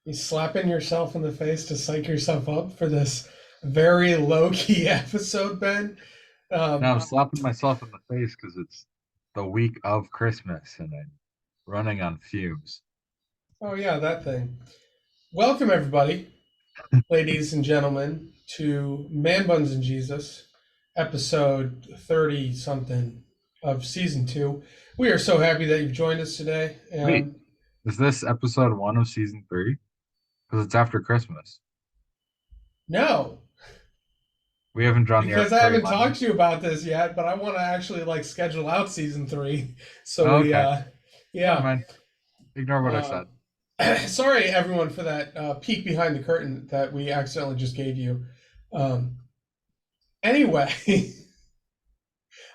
You slapping yourself in the face to psych yourself up for this very low key episode, Ben. Now I'm Um, slapping myself in the face because it's the week of Christmas and I'm running on fumes. oh, yeah, that thing. Welcome, everybody, ladies and gentlemen, to Man Buns and Jesus, episode 30 something of season two. We are so happy that you've joined us today. Wait, And is this episode one of season three? Because it's after Christmas. no, We haven't drawn the because I arbitrary haven't line talked to you about this yet, but I want to actually like schedule out season three. yet. So Oh, we, okay, never yeah. mind. Ignore what I Um, said. Sorry, everyone, for that peek behind the curtain that we accidentally just gave you. Um, anyway,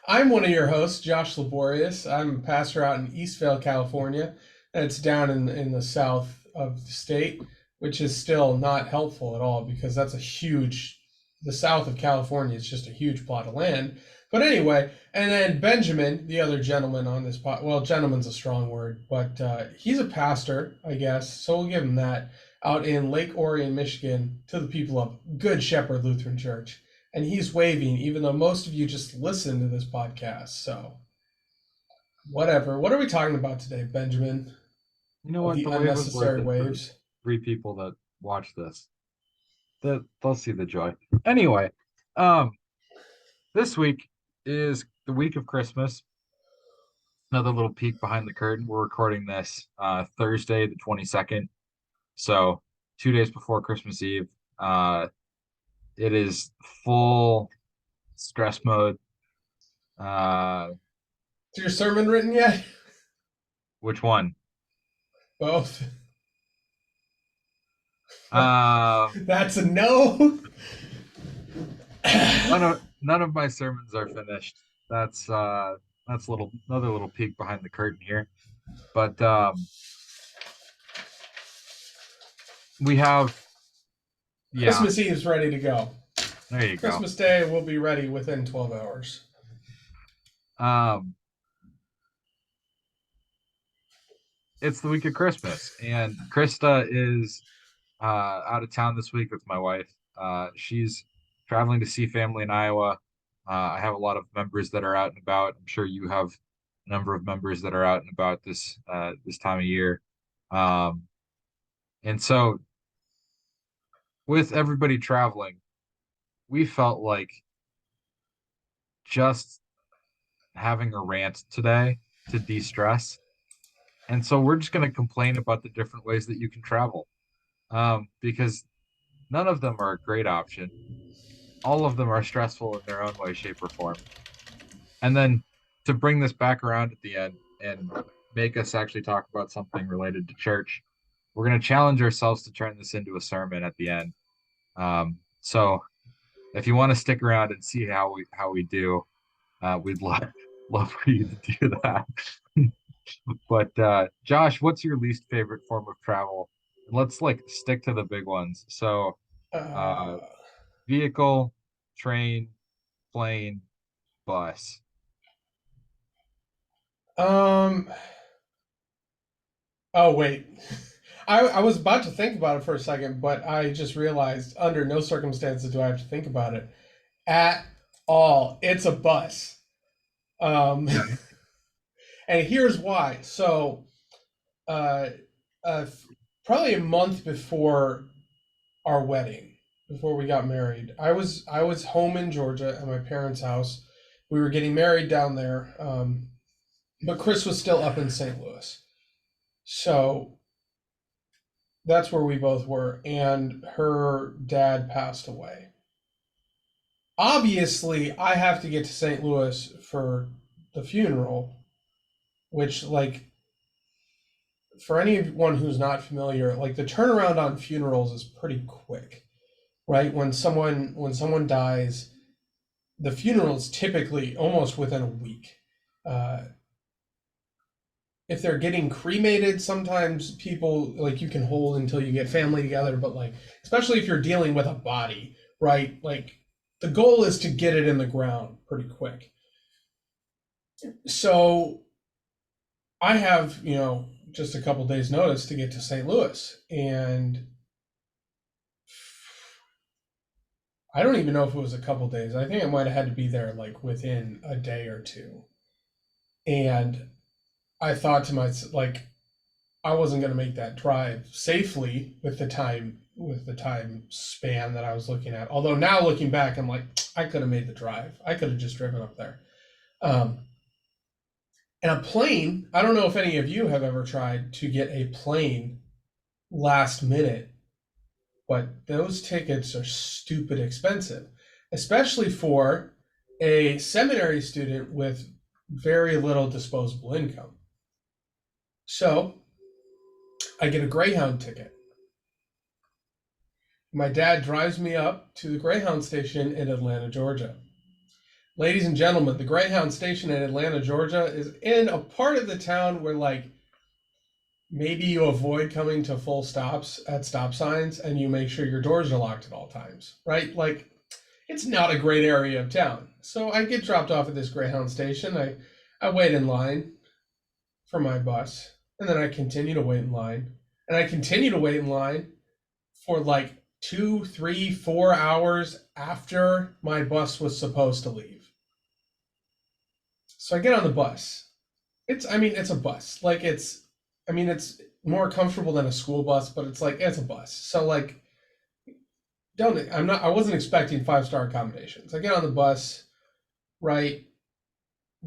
I'm one of your hosts, Josh Laborious. I'm a pastor out in Eastvale, California. It's down in the south of the state, which is still not helpful at all because that's a huge, the south of California is just a huge plot of land. But anyway, and then Benjamin, the other gentleman on this pod, well, gentleman's a strong word, but he's a pastor, I guess, so we'll give him that, out in Lake Orion, Michigan, to the people of Good Shepherd Lutheran Church, and he's waving, even though most of you just listen to this podcast. So, whatever. What are we talking about today, Benjamin? You know Of what? the The wave was worth unnecessary it for waves. three people that watch this. They'll see the joy. Anyway, um, this week is the week of Christmas. Another little peek behind the curtain. We're recording this Thursday, the 22nd. So 2 days before Christmas Eve. Uh, it is full stress mode. Uh, Is your sermon written yet? which one? Both. Uh, That's a no. none of my sermons are finished. That's another little peek behind the curtain here. But we have yeah, Christmas Eve's ready to go. there you go. Christmas Day will be ready within 12 hours. Um, it's the week of Christmas, and Krista is out of town this week with my wife. She's traveling to see family in Iowa. I have a lot of members that are out and about. I'm sure you have a number of members that are out and about this time of year. Um, and so with everybody traveling, we felt like just having a rant today to de-stress. And so we're just going to complain about the different ways that you can travel, because none of them are a great option. All of them are stressful in their own way, shape, or form. And then to bring this back around at the end and make us actually talk about something related to church, we're going to challenge ourselves to turn this into a sermon at the end. So if you want to stick around and see how we do, we'd love for you to do that. But Josh, what's your least favorite form of travel? And let's like stick to the big ones. So uh, Uh, vehicle, train, plane, bus. um. Oh wait. I was about to think about it for a second, but I just realized under no circumstances do I have to think about it at all. It's a bus. Um, Okay. and here's why. So, uh, uh, probably a month before our wedding, before we got married, I was home in Georgia at my parents' house. We were getting married down there, but Chris was still up in St. Louis. So that's where we both were, and her dad passed away. Obviously, I have to get to St. Louis for the funeral, which, like, for anyone who's not familiar, like the turnaround on funerals is pretty quick, right? When someone dies, the funeral is typically almost within a week. Uh, if they're getting cremated, sometimes people like you can hold until you get family together, but like especially if you're dealing with a body, right? Like the goal is to get it in the ground pretty quick. So I have, just a couple days notice to get to St. Louis. And I don't even know if it was a couple days. I think I might have had to be there like within a day or two. And I thought to myself, like, I wasn't going to make that drive safely with the time span that I was looking at. Although now looking back, I'm like, I could have made the drive. I could have just driven up there. Um, and a plane, I don't know if any of you have ever tried to get a plane last minute, but those tickets are stupid expensive, especially for a seminary student with very little disposable income. So I get a Greyhound ticket. My dad drives me up to the Greyhound station in Atlanta, Georgia. Ladies and gentlemen, the Greyhound station in Atlanta, Georgia is in a part of the town where, like, maybe you avoid coming to full stops at stop signs and you make sure your doors are locked at all times, right? Like, it's not a great area of town. So I get dropped off at this Greyhound station. I wait in line for my bus, and then I continue to wait in line, and I continue to wait in line for like 2, 3, 4 hours after my bus was supposed to leave. So I get on the bus. I mean, it's a bus. Like, I mean, it's more comfortable than a school bus, but it's like, it's a bus. So, like, I wasn't expecting 5-star accommodations. I get on the bus, right?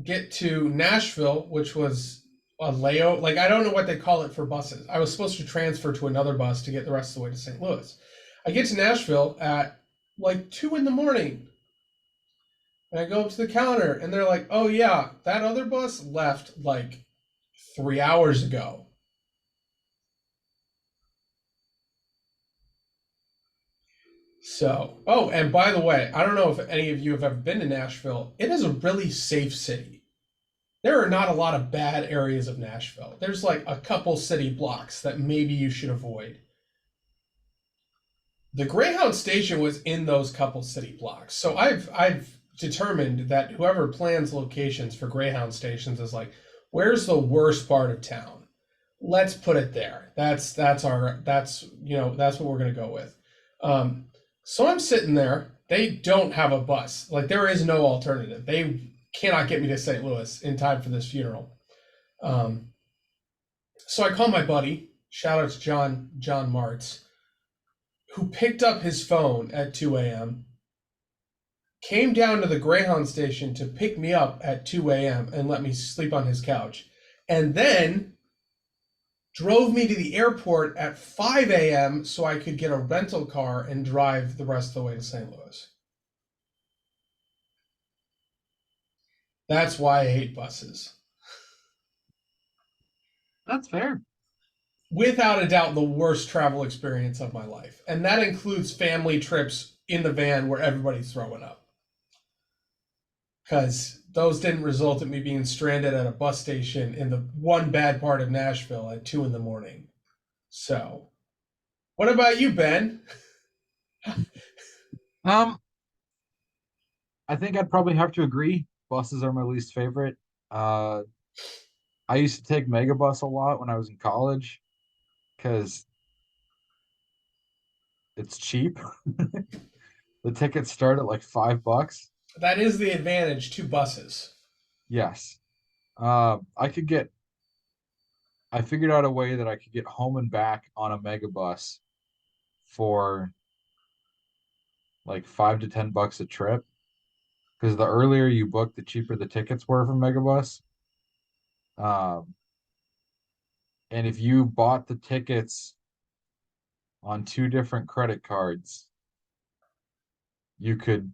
Get to Nashville, which was a layover. Like, I don't know what they call it for buses. I was supposed to transfer to another bus to get the rest of the way to St. Louis. I get to Nashville at like 2 in the morning. And I go up to the counter and they're like, oh, yeah, that other bus left like 3 hours ago. So, oh, and by the way, I don't know if any of you have ever been to Nashville. It is a really safe city. There are not a lot of bad areas of Nashville. There's like a couple city blocks that maybe you should avoid. The Greyhound station was in those couple city blocks. So I've determined that whoever plans locations for Greyhound stations is like, where's the worst part of town? Let's put it there. That's what we're gonna go with. So I'm sitting there. They don't have a bus. Like, there is no alternative. They cannot get me to St. Louis in time for this funeral. Um, so I call my buddy. Shout out to John Martz, who picked up his phone at 2 a.m., came down to the Greyhound station to pick me up at 2 a.m. and let me sleep on his couch, and then drove me to the airport at 5 a.m. so I could get a rental car and drive the rest of the way to St. Louis. That's why I hate buses. That's fair. Without a doubt, the worst travel experience of my life. And that includes family trips in the van where everybody's throwing up. Because those didn't result in me being stranded at a bus station in the one bad part of Nashville at 2 in the morning. So, what about you, Ben? Um, I think I'd probably have to agree. Buses are my least favorite. Uh, I used to take Megabus a lot when I was in college because it's cheap. The tickets start at like $5. That is the advantage to buses. Yes. I could get, I figured out a way that I could get home and back on a Megabus for like $5 to $10 a trip. Because the earlier you book, the cheaper the tickets were from Megabus. Um, and if you bought the tickets on two different credit cards, you could,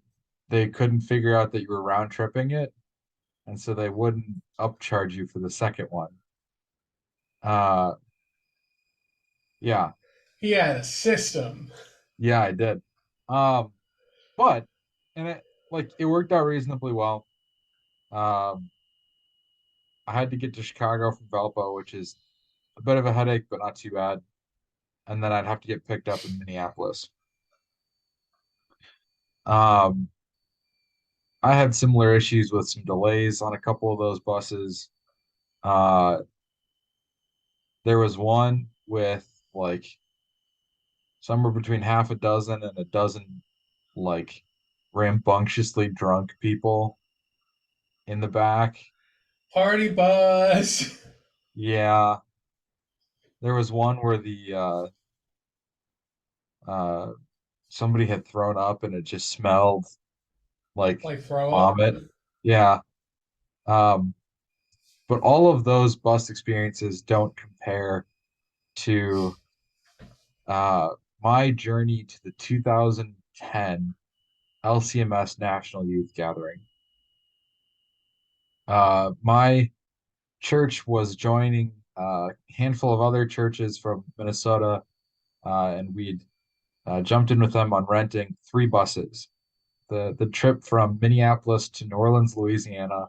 they couldn't figure out that you were round tripping it, and so they wouldn't upcharge you for the second one. Uh, yeah, He had a system. yeah, I did. Um, but and it worked out reasonably well. Um, I had to get to Chicago from Valpo, which is a bit of a headache, but not too bad. And then I'd have to get picked up in Minneapolis. Um, I had similar issues with some delays on a couple of those buses. Uh, There was one with like somewhere between half a dozen and a dozen like rambunctiously drunk people in the back. Party bus. Yeah, there was one where the uh somebody had thrown up and it just smelled like Like throw up. vomit. Yeah. Um, but all of those bus experiences don't compare to uh my journey to the 2010 LCMS National Youth Gathering. My church was joining a handful of other churches from Minnesota, and we'd jumped in with them on renting three buses. The trip from Minneapolis to New Orleans, Louisiana,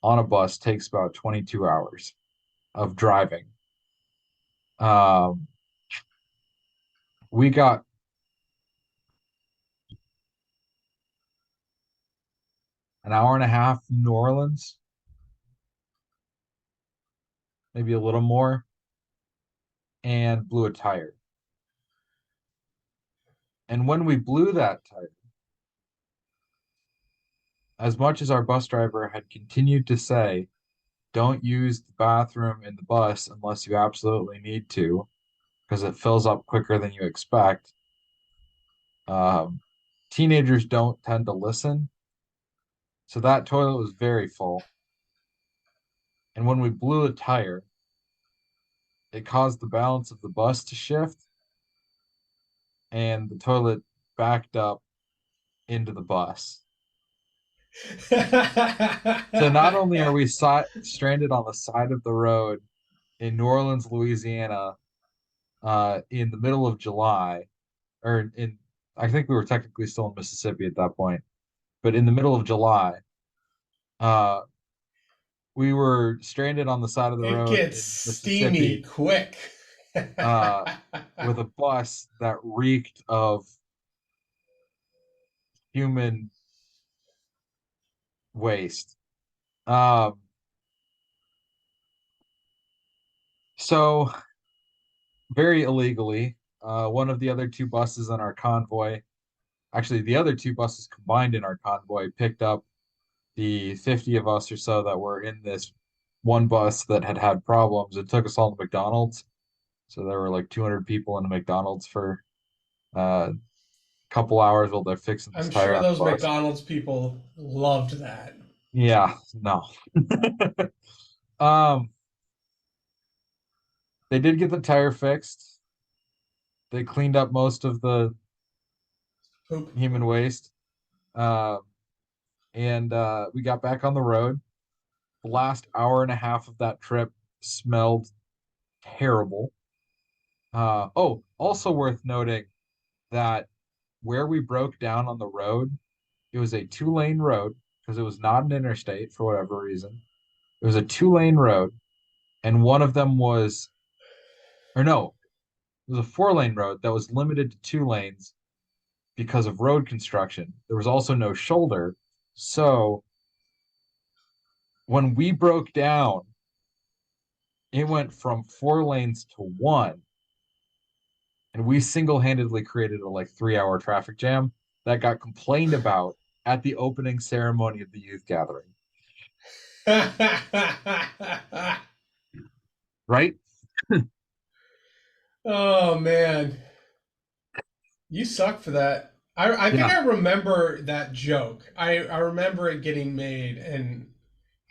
on a bus takes about 22 hours of driving. Um, we got an hour and a half from New Orleans, maybe a little more, and blew a tire. And when we blew that tire, as much as our bus driver had continued to say, don't use the bathroom in the bus unless you absolutely need to, because it fills up quicker than you expect. Um, Teenagers don't tend to listen. So that toilet was very full. And when we blew a tire, it caused the balance of the bus to shift and the toilet backed up into the bus. So not only are we stranded on the side of the road in New Orleans, Louisiana, in the middle of July, or in, I think we were technically still in Mississippi at that point, but in the middle of July, uh, we were stranded on the side of the It road gets in steamy Mississippi, quick. uh, with a bus that reeked of human waste. Um, so very illegally, one of the other two buses in our convoy, actually the other two buses combined in our convoy, picked up the 50 of us or so that were in this one bus that had problems. It took us all to McDonald's. So there were like 200 people in a McDonald's for a couple hours while they're fixing this I'm tire sure on those the bus. McDonald's people loved that. Yeah, no. Um, they did get the tire fixed. They cleaned up most of the Poop. human waste. Um, and we got back on the road. The last hour and a half of that trip smelled terrible. Oh, also worth noting that where we broke down on the road, it was a two-lane road because it was not an interstate for whatever reason. It was a two-lane road, and one of them was, or no, it was a four-lane road that was limited to two lanes because of road construction. There was also no shoulder. So when we broke down, it went from four lanes to one, and we single-handedly created a like 3 hour traffic jam that got complained about at the opening ceremony of the youth gathering. Right? Oh man, you suck for that. I think Yeah. I remember that joke. I remember it getting made, and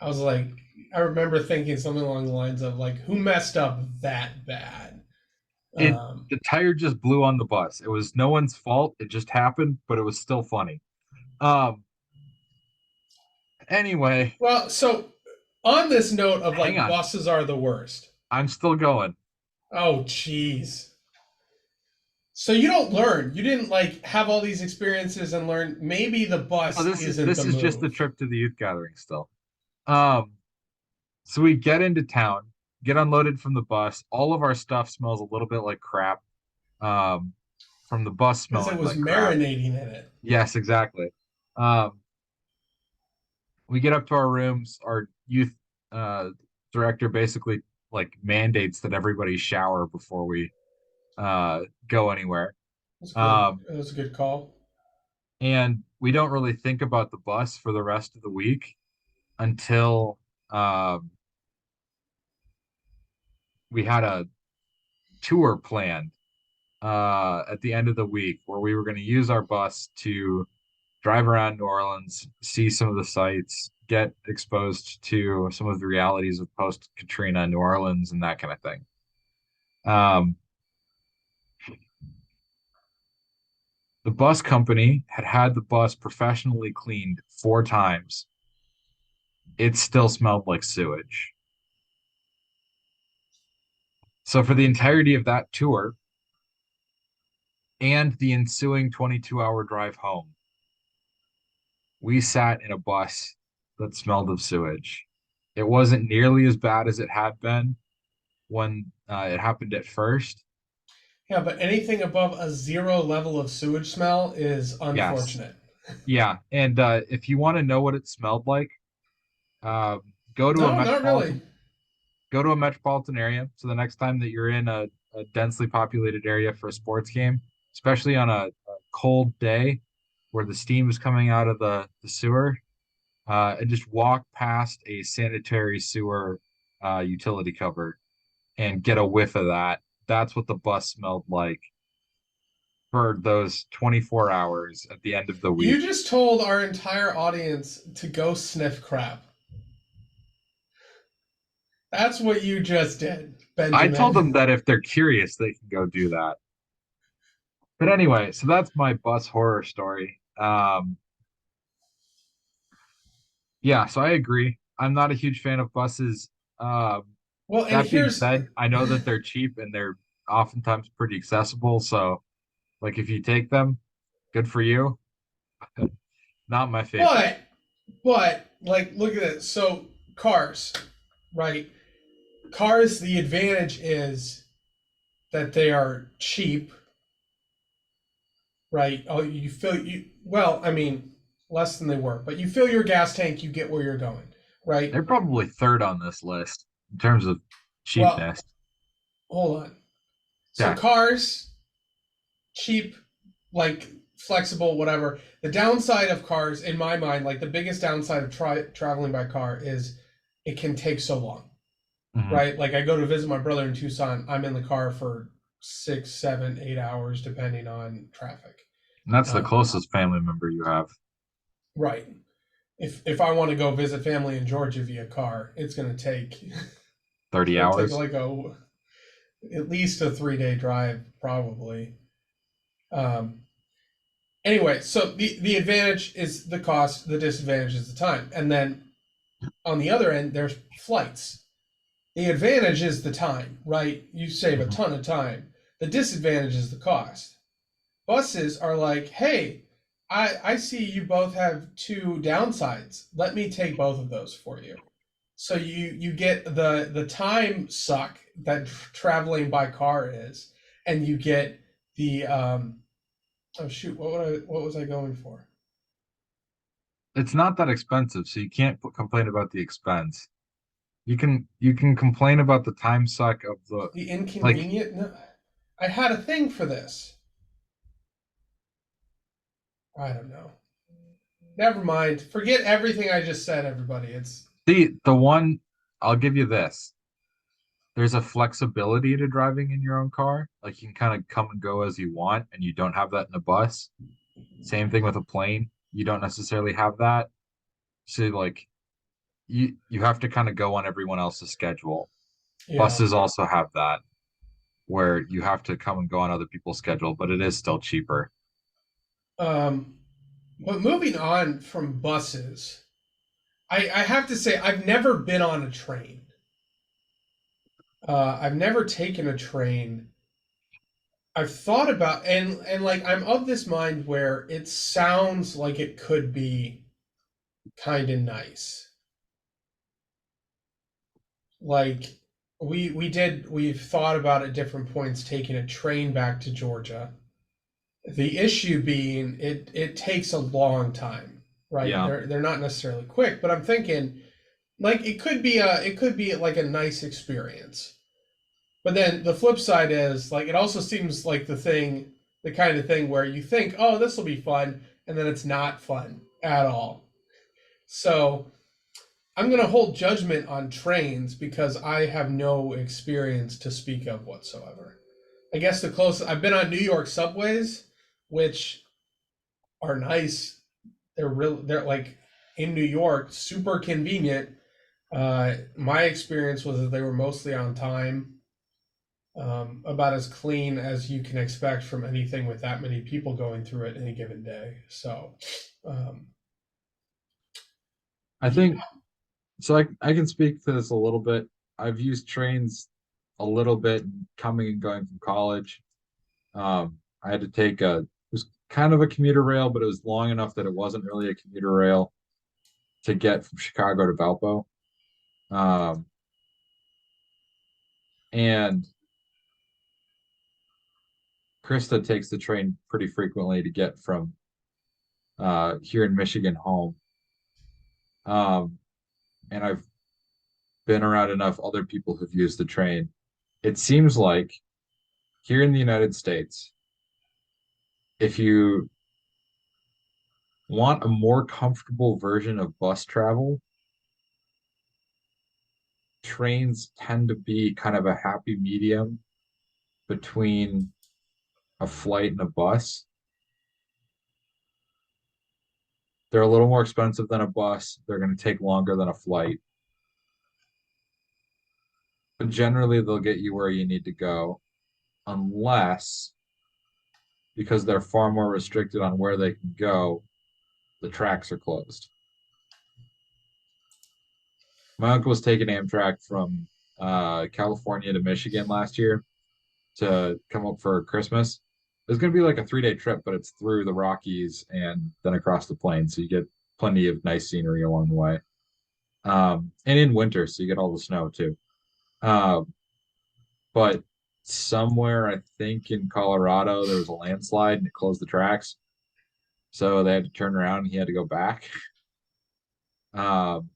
I was like, I remember thinking something along the lines of like, who messed up that bad? It Um, the tire just blew on the bus. It was no one's fault. It just happened, but it was still funny. Um, anyway, well, so on this note of hang like on. buses are the worst. I'm still going. Oh, jeez. So you don't learn. You didn't like have all these experiences and learn. Maybe the Oh, bus this is isn't this the is just the move. trip to the youth gathering still. Um, so we get into town, get unloaded from the bus. All of our stuff smells a little bit like crap. Um, from the bus Because it smelling was like crap. marinating in it. Yes, exactly. Um, we get up to our rooms. Our youth uh, director basically like mandates that everybody shower before we go anywhere. That's good. Um, That was a good call. and we don't really think about the bus for the rest of the week until um, we had a tour planned at the end of the week where we were going to use our bus to drive around New Orleans, see some of the sights, get exposed to some of the realities of post Katrina New Orleans and that kind of thing. Um, the bus company had the bus professionally cleaned 4 times. It still smelled like sewage. So for the entirety of that tour and the ensuing 22-hour drive home, we sat in a bus that smelled of sewage. It wasn't nearly as bad as it had been when it happened at first. Yeah, but anything above a 0 level of sewage smell is Yes. unfortunate. Yeah. And if you want to know what it smelled like, uh, go to a No, not really. metropolitan area. So the next time that you're in a densely populated area for a sports game, especially on a cold day where the steam is coming out of the sewer, and just walk past a sanitary sewer utility cover and get a whiff of that. That's what the bus smelled like for those 24 hours at the end of the You week. just told our entire audience to go sniff crap. That's what you just did, I told Benjamin. them that if they're curious, they can go do that. But anyway, so that's my bus horror story. Yeah, so I agree. I'm not a huge fan of buses. Um, Well, and that being here's said, I know that they're cheap and they're oftentimes pretty accessible. So, like, if you take them, good for you. Not my favorite. but like look at it. So cars, right? Cars, the advantage is that they are cheap, right? Oh, you fill you well, I mean, less than they were, but you fill your gas tank, you get where you're going, right? They're probably third on this list in terms of Well, cheapness. hold on. So Yeah. cars, cheap, like flexible, whatever. The downside of cars, in my mind, like the biggest downside of traveling by car is it can take so long, Hmm. right? Like I go to visit my brother in Tucson, I'm in the car for 6, 7, 8 hours, depending on traffic. And that's the Um, closest family member you have. right. If I want to go visit family in Georgia via car, it's 30 gonna take hours. like a at least a 3-day drive, probably. Um, anyway, so the advantage is the cost, the disadvantage is the time, and then on the other end, there's flights. The advantage is the time, right? You save a Mhm. ton of time. The disadvantage is the cost. Buses are like, hey, I see you both have two downsides. Let me take both of those for you. So you get the time suck that traveling by car is, and you get the oh shoot, what was I going for? It's not that expensive, so you can't complain about the expense. You can complain about the time suck of the The like inconvenient. No, I had a thing for this. I don't know. Never mind. Forget everything I just said, everybody. It's the one. I'll give you this. There's a flexibility to driving in your own car. Like you can kind of come and go as you want, and you don't have that in a bus. Same thing with a plane. You don't necessarily have that. So like you have to kind of go on everyone else's schedule. yeah. Buses also have that where you have to come and go on other people's schedule, but it is still cheaper. Um, but moving on from buses, I have to say I've never been on a train. I've never taken a train. I've thought about and like I'm of this mind where it sounds like it could be kind of nice. Like we've thought about at different points taking a train back to Georgia. The issue being it takes a long time, right? Yeah. They're not necessarily quick, but I'm thinking like it could be like a nice experience. But then the flip side is like it also seems like the kind of thing where you think, oh, this will be fun, and then it's not fun at all. So I'm going to hold judgment on trains because I have no experience to speak of whatsoever. I guess the closest I've been on New York subways, which are nice. They're like in New York, super convenient. My experience was that they were mostly on time, about as clean as you can expect from anything with that many people going through it any given day. So, um, I yeah, think so. I can speak to this a little bit. I've used trains a little bit coming and going from college. I had to take it was kind of a commuter rail, but it was long enough that it wasn't really a commuter rail to get from Chicago to Valpo. Um, and Krista takes the train pretty frequently to get from here in Michigan home. Um, and I've been around enough other people who've used the train. It seems like here in the United States, if you want a more comfortable version of bus travel, trains tend to be kind of a happy medium between a flight and a bus. They're a little more expensive than a bus. They're going to take longer than a flight, but generally they'll get you where you need to go, unless because they're far more restricted on where they can go, the tracks are closed. My uncle was taking Amtrak from California to Michigan last year to come up for Christmas. It's going to be like a 3 day trip, but it's through the Rockies and then across the plains. So you get plenty of nice scenery along the way. And in winter, so you get all the snow too. Um, but somewhere, I think in Colorado, there was a landslide and it closed the tracks. So they had to turn around and he had to go back. Um,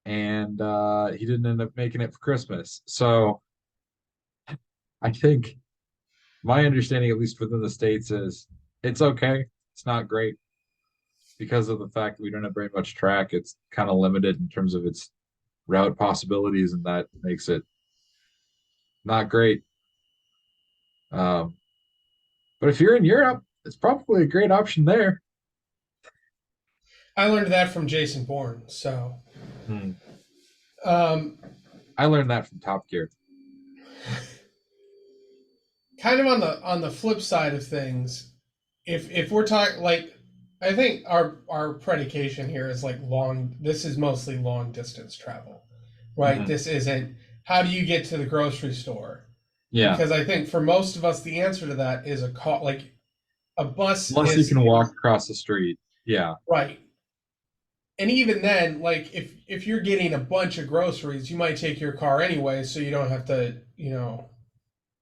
and he didn't end up making it for Christmas. So I think my understanding, at least within the States, is it's okay. It's not great because of the fact that we don't have very much track. It's kind of limited in terms of its route possibilities, and that makes it not great. Um, but if you're in Europe, it's probably a great option there. I learned that from Jason Bourne. So, Hmm. um, I learned that from Top Gear. kind of on the flip side of things, if we're talking like, I think our predication here is like long. This is mostly long distance travel, right? Mhm. This isn't how do you get to the grocery store? Yeah, Because I think for most of us, the answer to that is a call. Like a bus unless you is can walk across the street. Yeah, right, and even then, like if you're getting a bunch of groceries, you might take your car anyway, so you don't have to,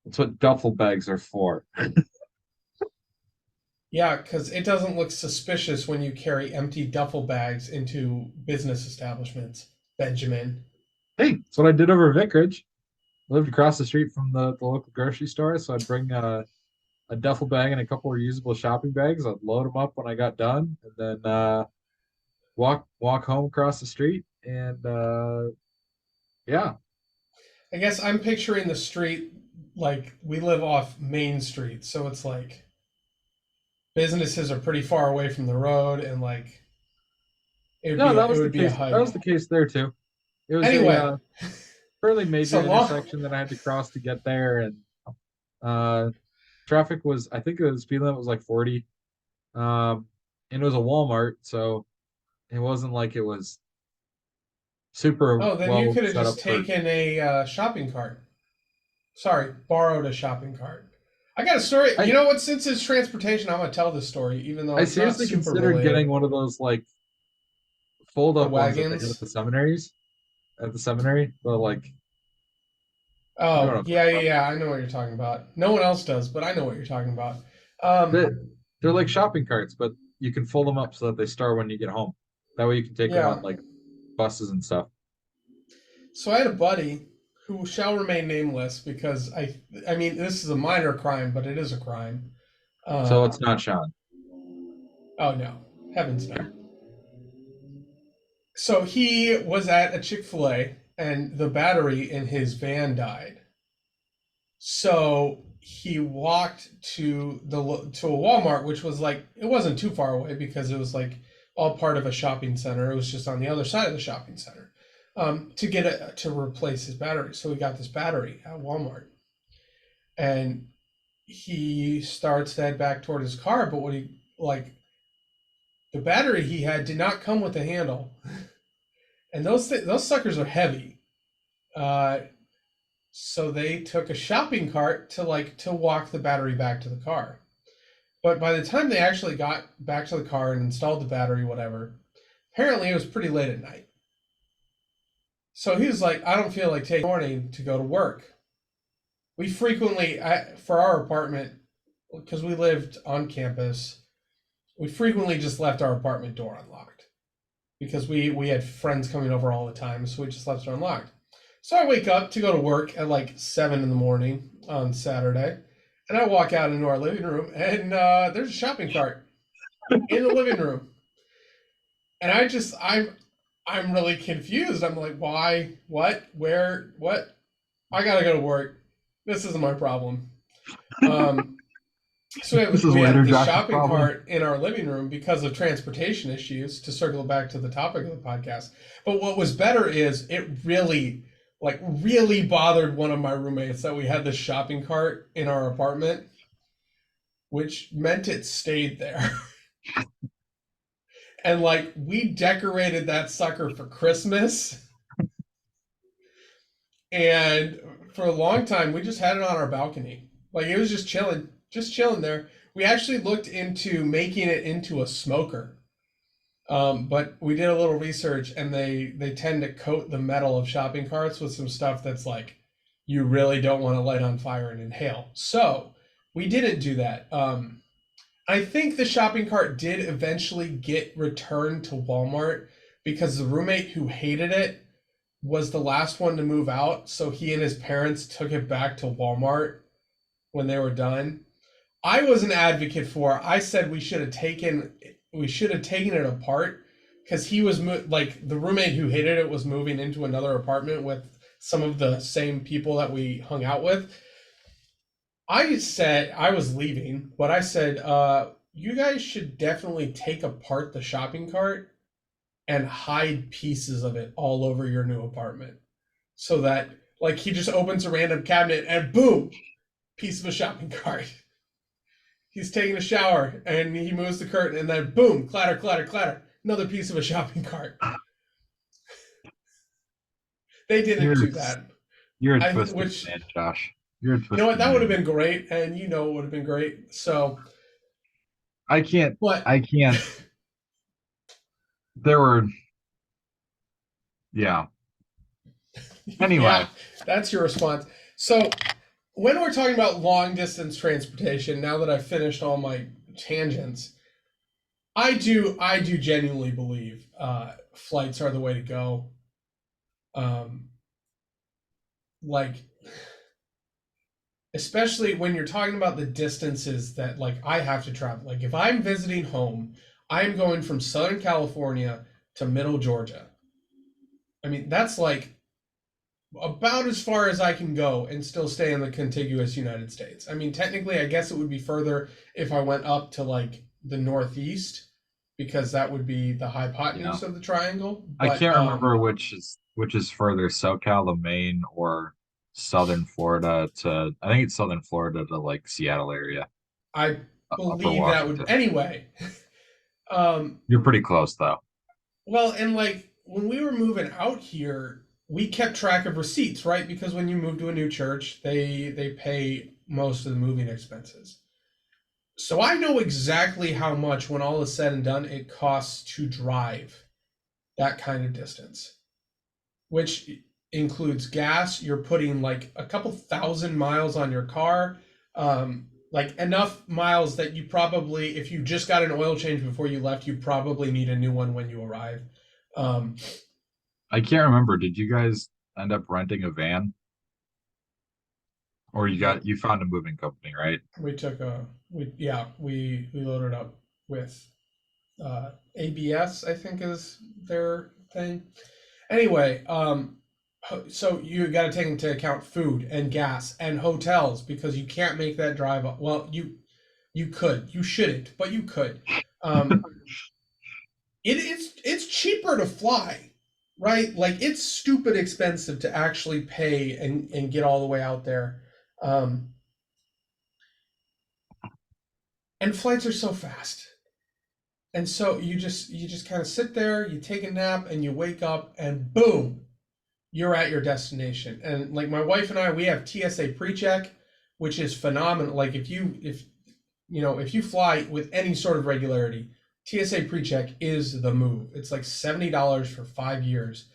that's what duffel bags are for. yeah, because it doesn't look suspicious when you carry empty duffel bags into business establishments, Benjamin. Hey, that's what I did over Vicarage. I lived across the street from the local grocery store, so I'd bring a duffel bag and a couple of reusable shopping bags. I'd load them up when I got done, and then walk home across the street. And yeah, I guess I'm picturing the street like we live off Main Street, so it's like businesses are pretty far away from the road, and like no, that it was the would be a case. That hike. was the case there too. It was a Anyway, fairly major so long. intersection that I had to cross to get there, and uh, traffic was. I think the speed limit was like 40, and it was a Walmart, so it wasn't like it was super Oh, then you well could have set just up for. taken a shopping cart. Sorry, borrowed a shopping cart. I got a story. You I know what? Since it's transportation, I'm gonna tell this story, even though I it's not seriously super considered getting related. one of those like fold The up ones that they had at wagons. the seminaries. At the seminary, but like you know what Oh, I'm talking yeah, yeah, about. yeah. I know what you're talking about. No one else does, but I know what you're talking about. They, Um, they're like shopping carts, but you can fold them up so that they start when you get home. That way you can take them Yeah. on like buses and stuff. So I had a buddy who shall remain nameless because I mean, this is a minor crime, but it is a crime. So Um, it's not Sean. oh no, heavens no. So he was at a Chick-fil-A and the battery in his van died. So he walked to a Walmart, which was like it wasn't too far away because it was like all part of a shopping center. It was just on the other side of the shopping center to get it to replace his battery. So he got this battery at Walmart, and he starts to head back toward his car. But what he like the battery he had did not come with a handle, and those suckers are heavy. Uh, so they took a shopping cart to walk the battery back to the car. But by the time they actually got back to the car and installed the battery, whatever, apparently it was pretty late at night. So he was like, I don't feel like taking the morning to go to work. We frequently, for our apartment, because we lived on campus, we frequently just left our apartment door unlocked because we had friends coming over all the time, so we just left it unlocked. So I wake up to go to work at like 7 in the morning on Saturday, and I walk out into our living room, and there's a shopping cart in the living room, and I'm really confused. I'm like, why? What? Where? What? I gotta go to work. This isn't my problem. Um, so This is we later have the Josh's shopping problem. cart in our living room because of transportation issues. To circle back to the topic of the podcast, but what was better is it really bothered one of my roommates that we had this shopping cart in our apartment, which meant it stayed there. And like we decorated that sucker for Christmas, and for a long time we just had it on our balcony. Like it was just chilling there. We actually looked into making it into a smoker. But we did a little research, and they tend to coat the metal of shopping carts with some stuff that's like you really don't want to light on fire and inhale. So we didn't do that. I think the shopping cart did eventually get returned to Walmart because the roommate who hated it was the last one to move out. So he and his parents took it back to Walmart when they were done. I was an advocate for. I said we should have taken it apart because he was like the roommate who hated it was moving into another apartment with some of the same people that we hung out with. I said I was leaving, but I said, you guys should definitely take apart the shopping cart and hide pieces of it all over your new apartment. So that, like, he just opens a random cabinet and boom, piece of a shopping cart. He's taking a shower and he moves the curtain and then boom, clatter, clatter, clatter, another piece of a shopping cart. They didn't You're do that. you're a I twisted which man, Josh. You're a you know what, twisted that would have man. been great, and you know it would have been great. So, I can't. but I can't. There were. Yeah. Anyway, yeah, that's your response. So, when we're talking about long distance transportation, now that I've finished all my tangents, I do genuinely believe flights are the way to go. Um, like especially when you're talking about the distances that like I have to travel. Like if I'm visiting home, I'm going from Southern California to Middle Georgia. I mean, that's like about as far as I can go and still stay in the contiguous United States. I mean, technically, I guess it would be further if I went up to like the Northeast because that would be the yeah. hypotenuse of the triangle. I But can't remember which is further, SoCal to Maine or Southern Florida to. I think it's Southern Florida to like Seattle area, I Upper believe that would Washington. anyway. Um, You're pretty close though. Well, and like when we were moving out here, we kept track of receipts, right? Because when you move to a new church, they pay most of the moving expenses. So I know exactly how much, when all is said and done, it costs to drive that kind of distance, which includes gas. You're putting like a couple thousand miles on your car. like enough miles that you probably, if you just got an oil change before you left, you probably need a new one when you arrive. Um, I can't remember. Did you guys end up renting a van, or yeah, you found a moving company, right? we took a we yeah we loaded up with ABS, I think is their thing. Anyway, so you got to take into account food and gas and hotels because you can't make that drive. Well, you could, you shouldn't, but you could. Um, it's cheaper to fly, right? Like it's stupid expensive to actually pay and get all the way out there. Um, and flights are so fast. And so you just kind of sit there, you take a nap, and you wake up, and boom, you're at your destination. And like my wife and I, we have TSA pre-check, which is phenomenal. Like if you fly with any sort of regularity, TSA pre-check is the move. It's like $70 for 5 years,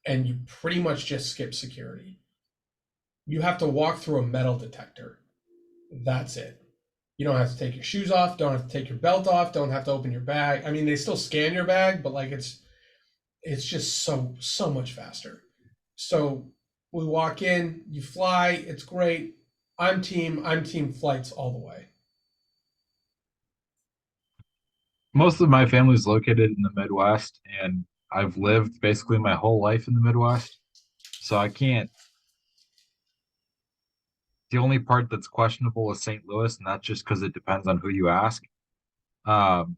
and you pretty much just skip security. You have to walk through a metal detector. That's it. You don't have to take your shoes off, don't have to take your belt off, don't have to open your bag. I mean, they still scan your bag, but like it's just so much faster. So we walk in, you fly, it's great. I'm team flights all the way. Most of my family is located in the Midwest, and I've lived basically my whole life in the Midwest. So I can't. The only part that's questionable is St. Louis, and that's just because it depends on who you ask. Um,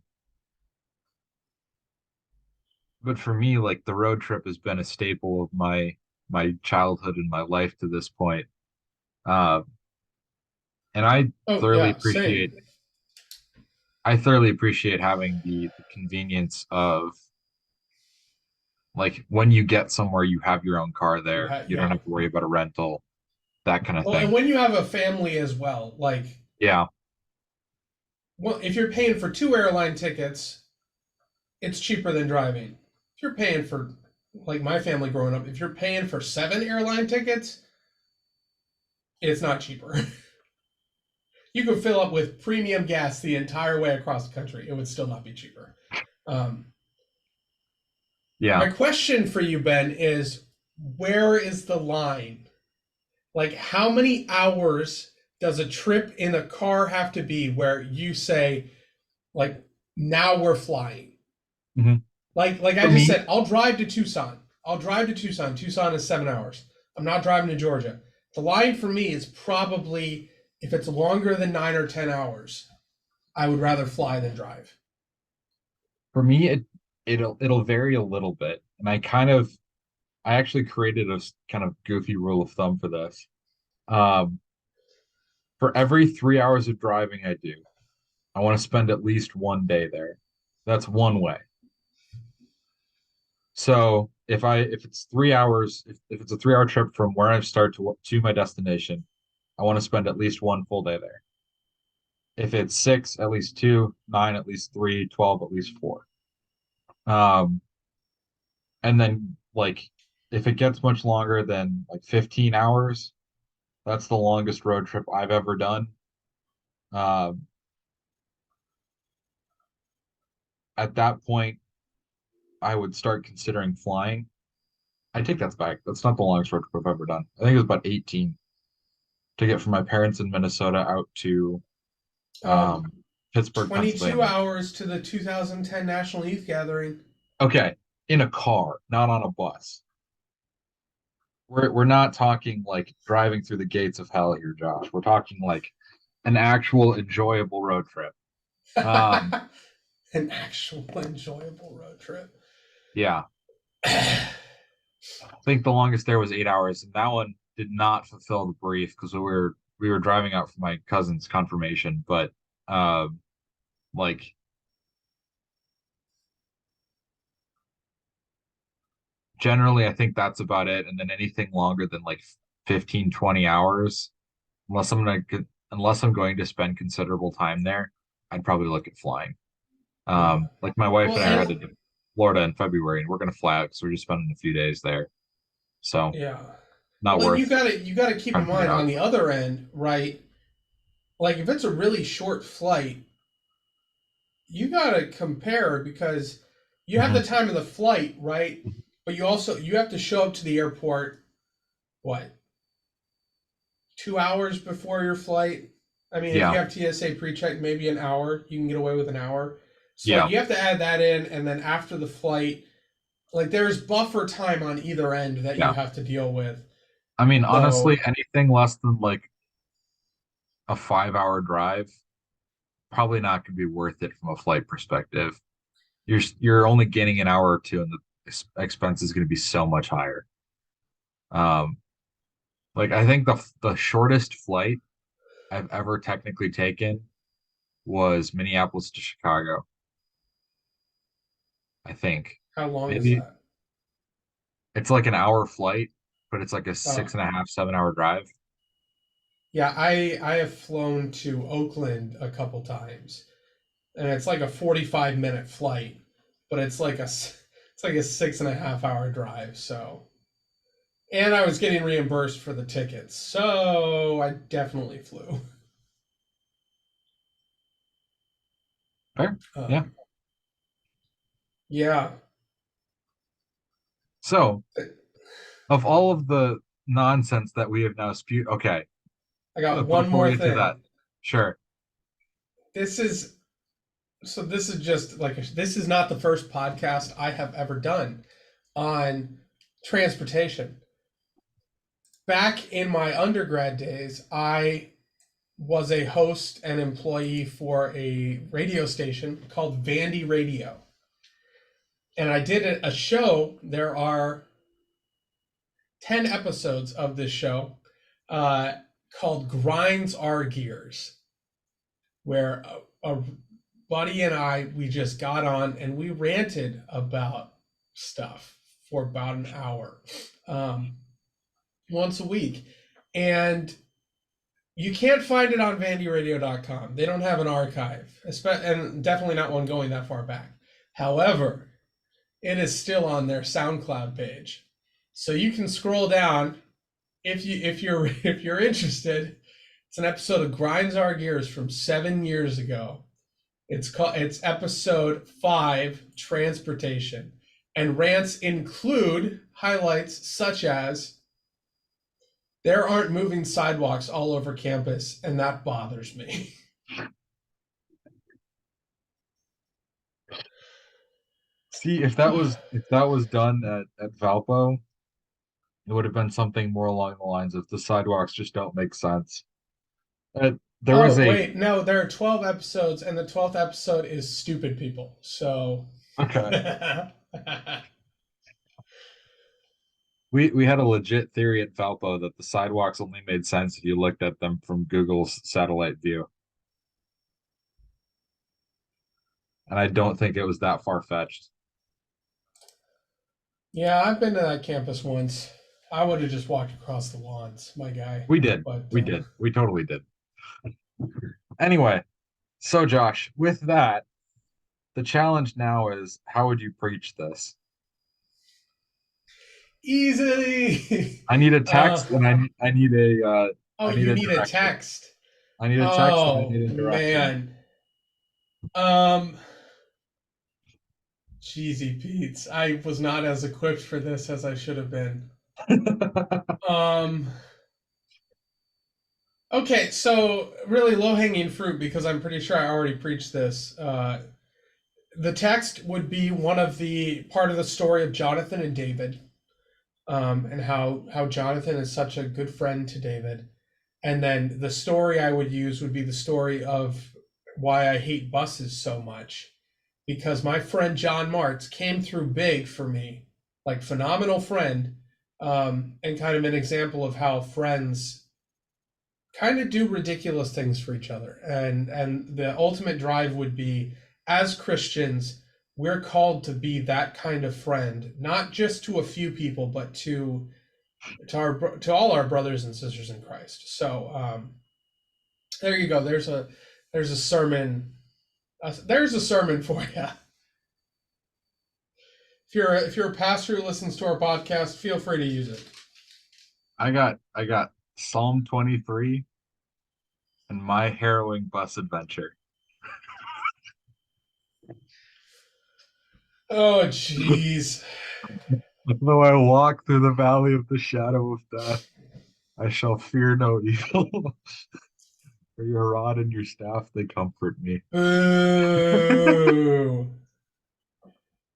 but for me, like the road trip has been a staple of my childhood and my life to this point. Uh, and Oh thoroughly yeah, same. appreciate I thoroughly appreciate having the convenience of like when you get somewhere, you have your own car there. You don't Yeah. have to worry about a rental, that kind of Well, and thing. when you have a family as well, like, Yeah. well, if you're paying for two airline tickets, it's cheaper than driving. If you're paying for, like my family growing up, if you're paying for seven airline tickets, it's not cheaper. You could fill up with premium gas the entire way across the country. It would still not be cheaper. Um, Yeah. my question for you, Ben, is where is the line? Like, how many hours does a trip in a car have to be where you say, like, now we're flying? Mhm. Like I For just me, said, I'll drive to Tucson. I'll drive to Tucson. Tucson is 7 hours. I'm not driving to Georgia. The line for me is probably if it's longer than 9 or 10 hours, I would rather fly than drive. it'll vary a little bit, and I actually created a kind of goofy rule of thumb for this. Um, for every 3 hours of driving I do, I want to spend at least one day there. That's one way. So if it's 3 hours, if it's a 3 hour trip from where I start to my destination, I want to spend at least one full day there. If it's six, at least two, nine, at least three, 12, at least four. Um, and then like if it gets much longer than like 15 hours, that's the longest road trip I've ever done. Um, at that point, I would start considering flying. I take that back. That's not the longest road trip I've ever done. I think it was about 18 to get from my parents in Minnesota out to Um, um, Pittsburgh, 22 Pennsylvania. hours to the 2010 National Youth Gathering. Okay, in a car, not on a bus. We're not talking like driving through the gates of hell here, Josh. We're talking like an actual enjoyable road trip. Um, An actual enjoyable road trip. yeah, I think the longest there was 8 hours, and that one did not fulfill the brief because we were driving out for my cousin's confirmation. But um, like generally, I think that's about it. And then anything longer than like 15, 20 hours, unless I'm going to spend considerable time there, I'd probably look at flying. Yeah. Like my wife Well, and I are and headed to Florida in February, and we're gonna fly out because we're just spending a few days there. So yeah. not Well, and you worth got to you got to keep trying in to figure it mind on out. the other end, right? like if it's a really short flight, you gotta compare because you have the Mhm. time of the flight, right? But you have to show up to the airport what 2 hours before your flight. I mean, if you Yeah, have TSA pre-check, maybe an hour. You can get away with an hour. So like yeah, you have to add that in, and then after the flight, like there's buffer time on either end that you yeah. have to deal with. I mean, honestly, So anything less than like a 5 hour drive, probably not going to be worth it from a flight perspective. You're only gaining an hour or two, and the expense is going to be so much higher. Um, like I think the shortest flight I've ever technically taken was Minneapolis to Chicago. I think how long is maybe that? it's like an hour flight, but it's like a Oh, 6.5, 7 hour drive. yeah, I have flown to Oakland a couple times, and it's like a 45-minute flight, but it's like a 6.5 hour drive. So, and I was getting reimbursed for the tickets, so I definitely flew. Fair. Yeah. Um, yeah, So of all of the nonsense that we have now spewed, okay, I got one before we more get to that, thing. sure. This is this is just like this is not the first podcast I have ever done on transportation. Back in my undergrad days, I was a host and employee for a radio station called Vandy Radio. And I did a show. There are 10 episodes of this show uh, called Grinds Our Gears, where a buddy and we just got on and we ranted about stuff for about an hour um, once a week. And you can't find it on vandyradio.com. They don't have an archive, and definitely not one going that far back. However, it is still on their SoundCloud page. So you can scroll down if you're interested. It's an episode of Grinds Our Gears from 7 years ago. It's episode 5, Transportation. And rants include highlights such as there aren't moving sidewalks all over campus, and that bothers me. See, if that was done at Valpo, it would have been something more along the lines of the sidewalks just don't make sense. There was Oh, a wait, no, there are 12 episodes, and the 12th episode is Stupid People. So. okay. Oh, We had a legit theory at Valpo that the sidewalks only made sense if you looked at them from Google's satellite view. And I don't think it was that far-fetched. yeah, I've been to that campus once. I would have just walked across the lawns, my guy. We did. But We did. We totally did. Anyway, so Josh, with that, the challenge now is how would you preach this? easily. I need a uh, text and I need oh, I need you a need a direction. text. I need a text and I Oh need a direction. man. Um, Cheesy Pete's. I was not as equipped for this as I should have been. Um, okay, so really low hanging fruit because I'm pretty sure I already preached this. The text would be one of the part of the story of Jonathan and David, and how Jonathan is such a good friend to David. And then the story I would use would be the story of why I hate buses so much. Because my friend John Martz came through big for me, like phenomenal friend, and kind of an example of how friends kind of do ridiculous things for each other. And the ultimate drive would be as Christians, we're called to be that kind of friend, not just to a few people, but to all our brothers and sisters in Christ. So there you go. There's a sermon. There's a sermon for you. If you're a pastor who listens to our podcast, feel free to use it. I got Psalm 23 and my harrowing bus adventure. Oh, jeez. Though I walk through the valley of the shadow of death, I shall fear no evil. For your rod and your staff, they comfort me. Boo.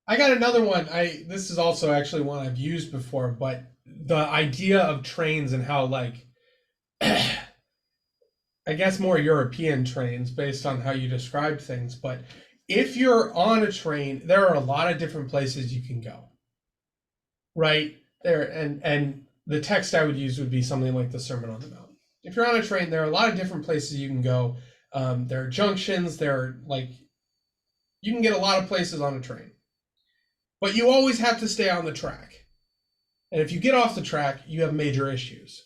I got another one. This is also actually one I've used before, but the idea of trains and how like I guess more European trains based on how you described things, but if you're on a train, there are a lot of different places you can go. Right? There and the text I would use would be something like the Sermon on the Mount. If you're on a train, there are a lot of different places you can go. There are junctions, there are like you can get a lot of places on a train. But you always have to stay on the track. And if you get off the track, you have major issues.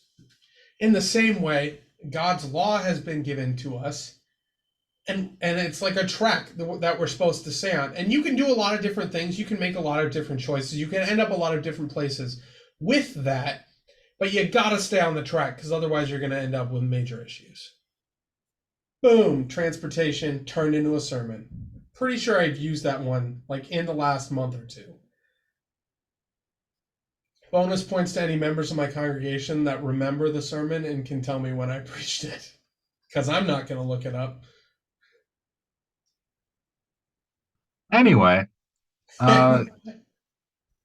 In the same way, God's law has been given to us, and it's like a track that we're supposed to stay on. And you can do a lot of different things. You can make a lot of different choices. You can end up a lot of different places with that, but you got to stay on the track because otherwise you're going to end up with major issues. Boom, transportation turned into a sermon. Pretty sure I've used that one like in the last month or two. Bonus points to any members of my congregation that remember the sermon and can tell me when I preached it. Because I'm not going to look it up. Anyway, uh,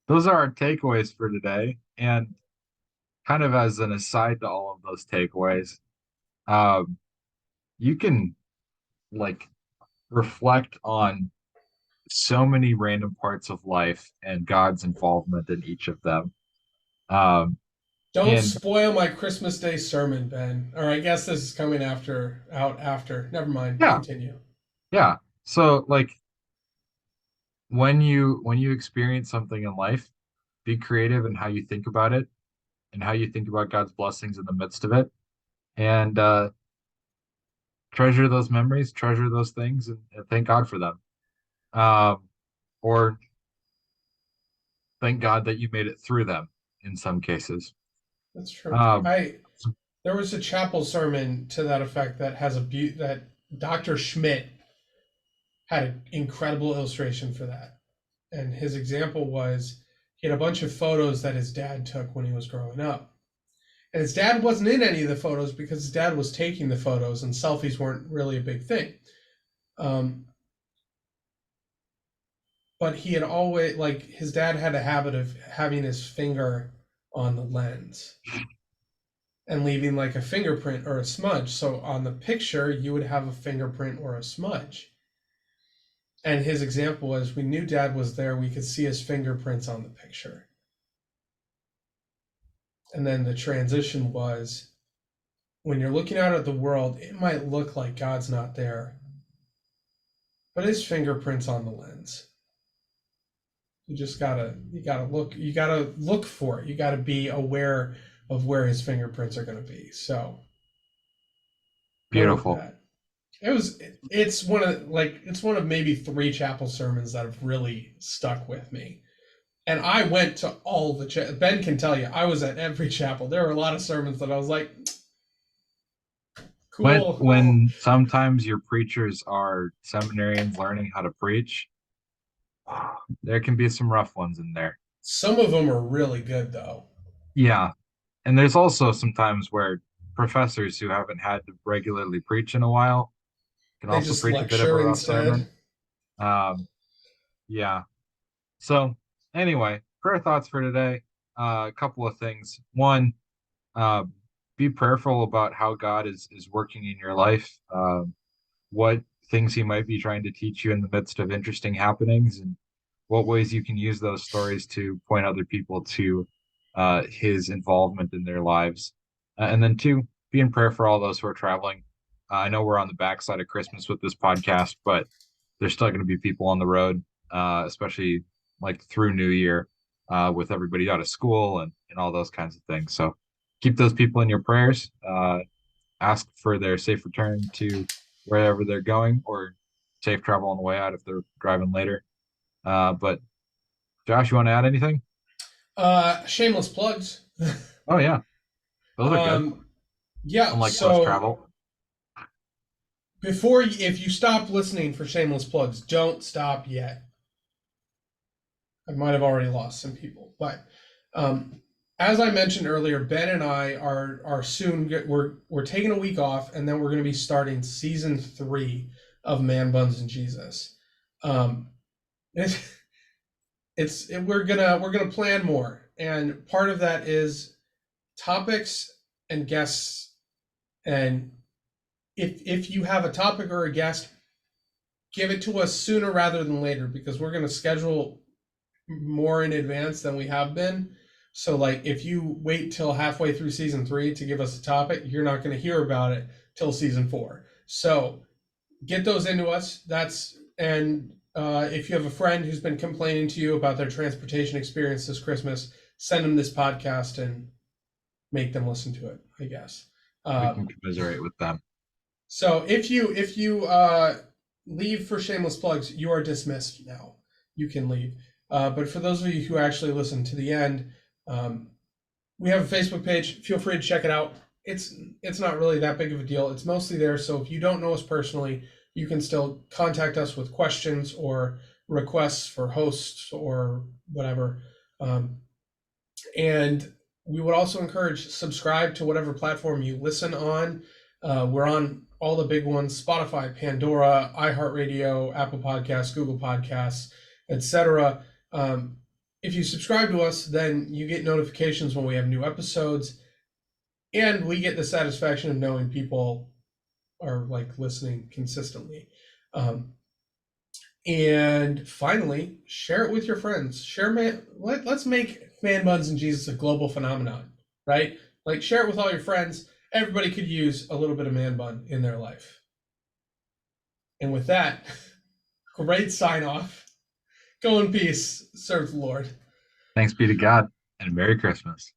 those are our takeaways for today. And kind of as an aside to all of those takeaways, um, you can like reflect on so many random parts of life and God's involvement in each of them. Um, Don't and spoil my Christmas Day sermon, Ben. Or I guess this is coming out after. Never mind. yeah, Continue. yeah. So like when you experience something in life, be creative in how you think about it and how you think about God's blessings in the midst of it. And treasure those memories, treasure those things, and thank God for them. Um, or thank God that you made it through them in some cases. That's true. Um, There was a chapel sermon to that effect that has that Dr. Schmidt had an incredible illustration for that. And his example was he had a bunch of photos that his dad took when he was growing up. And his dad wasn't in any of the photos because his dad was taking the photos and selfies weren't really a big thing. Um, but he had always, like, his dad had a habit of having his finger on the lens and leaving like a fingerprint or a smudge. So on the picture, you would have a fingerprint or a smudge. And his example was we knew dad was there, we could see his fingerprints on the picture. And then the transition was when you're looking out at the world, it might look like God's not there, but his fingerprints on the lens. You gotta look for it. You gotta be aware of where his fingerprints are gonna be. So go with Beautiful. that. It's one of maybe 3 chapel sermons that have really stuck with me. And I went to all the Ben can tell you, I was at every chapel. There were a lot of sermons that I was like, cool. When sometimes your preachers are seminarians learning how to preach, there can be some rough ones in there. Some of them are really good though. Yeah. And there's also some times where professors who haven't had to regularly preach in a while can They also just preach a bit of a lecture rough sermon. instead. Um, yeah. So anyway, prayer thoughts for today. A couple of things. One, uh, be prayerful about how God is working in your life. What things He might be trying to teach you in the midst of interesting happenings, and what ways you can use those stories to point other people to His involvement in their lives. And then two, be in prayer for all those who are traveling. I know we're on the backside of Christmas with this podcast, but there's still going to be people on the road, especially like through New Year, with everybody out of school and all those kinds of things. So keep those people in your prayers. Ask for their safe return to wherever they're going, or safe travel on the way out if they're driving later. But Josh, you want to add anything? Shameless plugs. Oh yeah, those are good. Yeah, Unlike post so travel. if you stop listening for shameless plugs, don't stop yet. I might have already lost some people, but as I mentioned earlier, Ben and I are soon we're taking a week off, and then we're going to be starting season 3 of Man Buns and Jesus. We're gonna plan more, and part of that is topics and guests. And if you have a topic or a guest, give it to us sooner rather than later, because we're going to schedule more in advance than we have been. So like if you wait till halfway through season 3 to give us a topic, you're not going to hear about it till season 4. So get those into us. If you have a friend who's been complaining to you about their transportation experience this Christmas, send them this podcast and make them listen to it, I guess. We can commiserate with them. So if you leave for shameless plugs, you are dismissed now. You can leave. But for those of you who actually listen to the end, we have a Facebook page. Feel free to check it out. It's not really that big of a deal. It's mostly there. So if you don't know us personally, you can still contact us with questions or requests for hosts or whatever. And we would also encourage subscribe to whatever platform you listen on. We're on all the big ones: Spotify, Pandora, iHeartRadio, Apple Podcasts, Google Podcasts, etc. If you subscribe to us, then you get notifications when we have new episodes, and we get the satisfaction of knowing people are like listening consistently. And finally, share it with your friends. Let's make Man Buns and Jesus a global phenomenon, right? Like, share it with all your friends. Everybody could use a little bit of man bun in their life. And with that, great sign off. Go in peace. Serve the Lord. Thanks be to God, and Merry Christmas.